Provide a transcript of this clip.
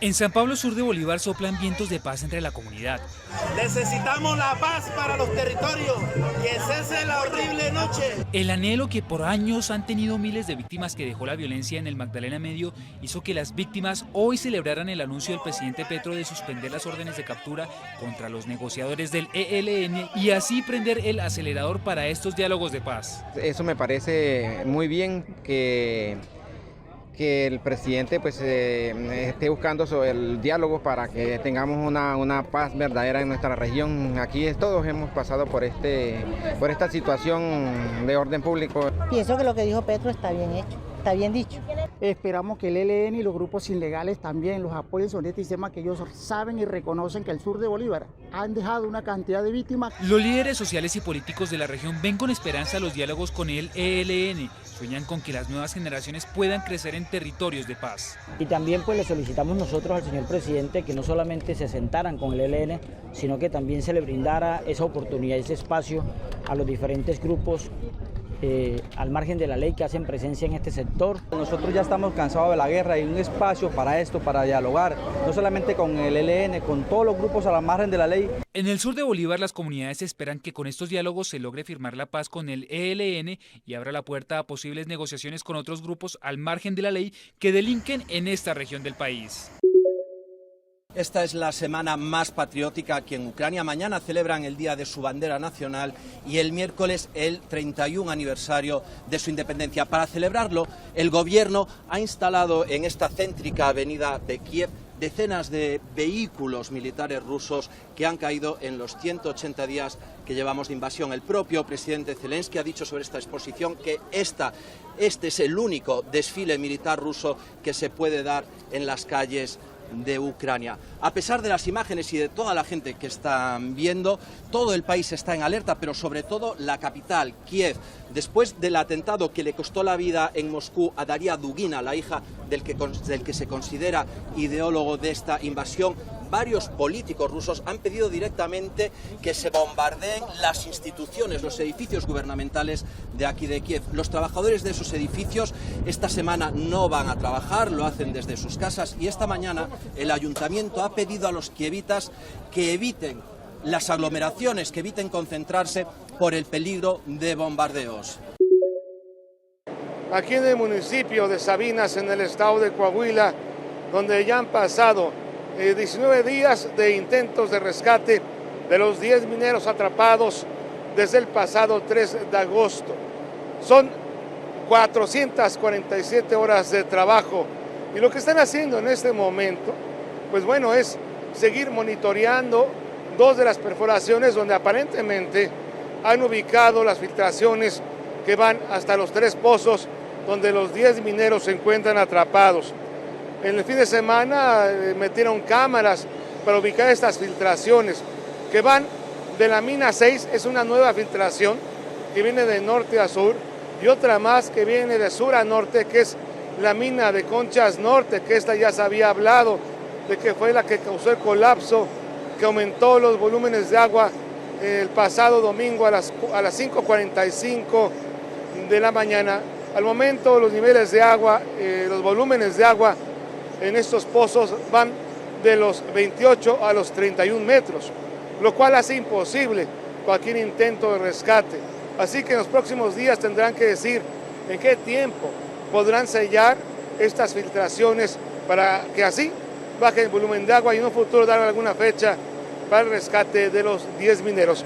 En San Pablo, sur de Bolívar, soplan vientos de paz entre la comunidad. Necesitamos la paz para los territorios, que cese la horrible noche. El anhelo que por años han tenido miles de víctimas que dejó la violencia en el Magdalena Medio hizo que las víctimas hoy celebraran el anuncio del presidente Petro de suspender las órdenes de captura contra los negociadores del ELN y así prender el acelerador para estos diálogos de paz. Eso me parece muy bien que el presidente esté buscando el diálogo para que tengamos una paz verdadera en nuestra región. Aquí todos hemos pasado por esta situación de orden público. Pienso que lo que dijo Petro está bien hecho, está bien dicho. Esperamos que el ELN y los grupos ilegales también los apoyen sobre este sistema, que ellos saben y reconocen que el sur de Bolívar han dejado una cantidad de víctimas. Los líderes sociales y políticos de la región ven con esperanza los diálogos con el ELN. Sueñan con que las nuevas generaciones puedan crecer en territorios de paz. Y también pues le solicitamos nosotros al señor presidente que no solamente se sentaran con el ELN, sino que también se le brindara esa oportunidad, ese espacio a los diferentes grupos al margen de la ley que hacen presencia en este sector. Nosotros ya estamos cansados de la guerra y un espacio para esto, para dialogar, no solamente con el ELN, con todos los grupos al margen de la ley. En el sur de Bolívar, las comunidades esperan que con estos diálogos se logre firmar la paz con el ELN y abra la puerta a posibles negociaciones con otros grupos al margen de la ley que delinquen en esta región del país. Esta es la semana más patriótica aquí en Ucrania. Mañana celebran el Día de su bandera nacional y el miércoles el 31 aniversario de su independencia. Para celebrarlo, el gobierno ha instalado en esta céntrica avenida de Kiev decenas de vehículos militares rusos que han caído en los 180 días que llevamos de invasión. El propio presidente Zelensky ha dicho sobre esta exposición que este es el único desfile militar ruso que se puede dar en las calles de Ucrania. A pesar de las imágenes y de toda la gente que están viendo, todo el país está en alerta, pero sobre todo la capital, Kiev. Después del atentado que le costó la vida en Moscú a Daria Dugina, la hija del que se considera ideólogo de esta invasión, varios políticos rusos han pedido directamente que se bombardeen las instituciones, los edificios gubernamentales de aquí de Kiev. Los trabajadores de esos edificios esta semana no van a trabajar, lo hacen desde sus casas y esta mañana el ayuntamiento ha pedido a los kievitas que eviten las aglomeraciones, que eviten concentrarse por el peligro de bombardeos. Aquí en el municipio de Sabinas, en el estado de Coahuila, donde ya han pasado 19 días de intentos de rescate de los 10 mineros atrapados desde el pasado 3 de agosto. Son 447 horas de trabajo y lo que están haciendo en este momento, pues bueno, es seguir monitoreando dos de las perforaciones donde aparentemente han ubicado las filtraciones que van hasta los 3 pozos donde los 10 mineros se encuentran atrapados. En el fin de semana metieron cámaras para ubicar estas filtraciones que van de la mina 6, es una nueva filtración que viene de norte a sur, y otra más que viene de sur a norte, que es la mina de Conchas Norte, que esta ya se había hablado de que fue la que causó el colapso, que aumentó los volúmenes de agua el pasado domingo a las 5:45 de la mañana. Al momento los niveles de agua, los volúmenes de agua en estos pozos van de los 28 a los 31 metros, lo cual hace imposible cualquier intento de rescate. Así que en los próximos días tendrán que decir en qué tiempo podrán sellar estas filtraciones para que así baje el volumen de agua y en un futuro dar alguna fecha para el rescate de los 10 mineros.